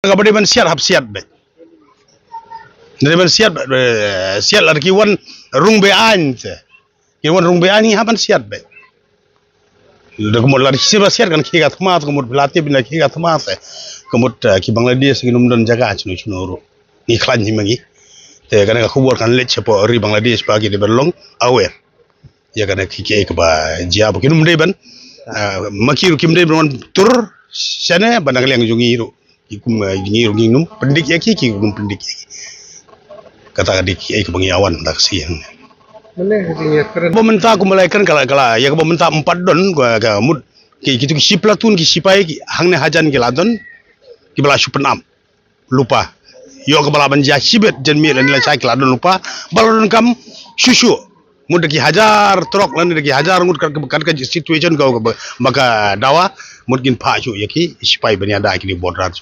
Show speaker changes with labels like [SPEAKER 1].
[SPEAKER 1] Kabadi ban siat hap siat be. Dari ban siat siat lagi kiwan rung be an te. Kiwan rung be ani haban siat be. Kemudian lari siapa siat kan kiga temat kemudian pelatih bina kiga temat kemudian ki Bangladesh kinum dan jaga cunu cunuru. Ni klan ni magi. Te kana ka khubor kan lech po ri Bangladesh pagi de berlong aware. Ya kana ki ke ba jiab kinum de ban makiru kim de ban tur sana banang liang jungiru. Ikum jungiru nginum pendik ya ki kum pendik ya. Kata adik ke bangiawan tak siang. Pemerintah aku mulai kan kala ya pemerintah 4 don ka mud ki gitu ki platun ki sipai ki hangne hajan ki ladon ki bala supenam lupa yo ke bala banja sibet jen mi lan la sai ki ladon lupa balon kam susu mud ki hajar trok lan ki hajar mud kan ka situation kau maka dawa mud gin pa ju ya ki sipai bani ada ki bodrat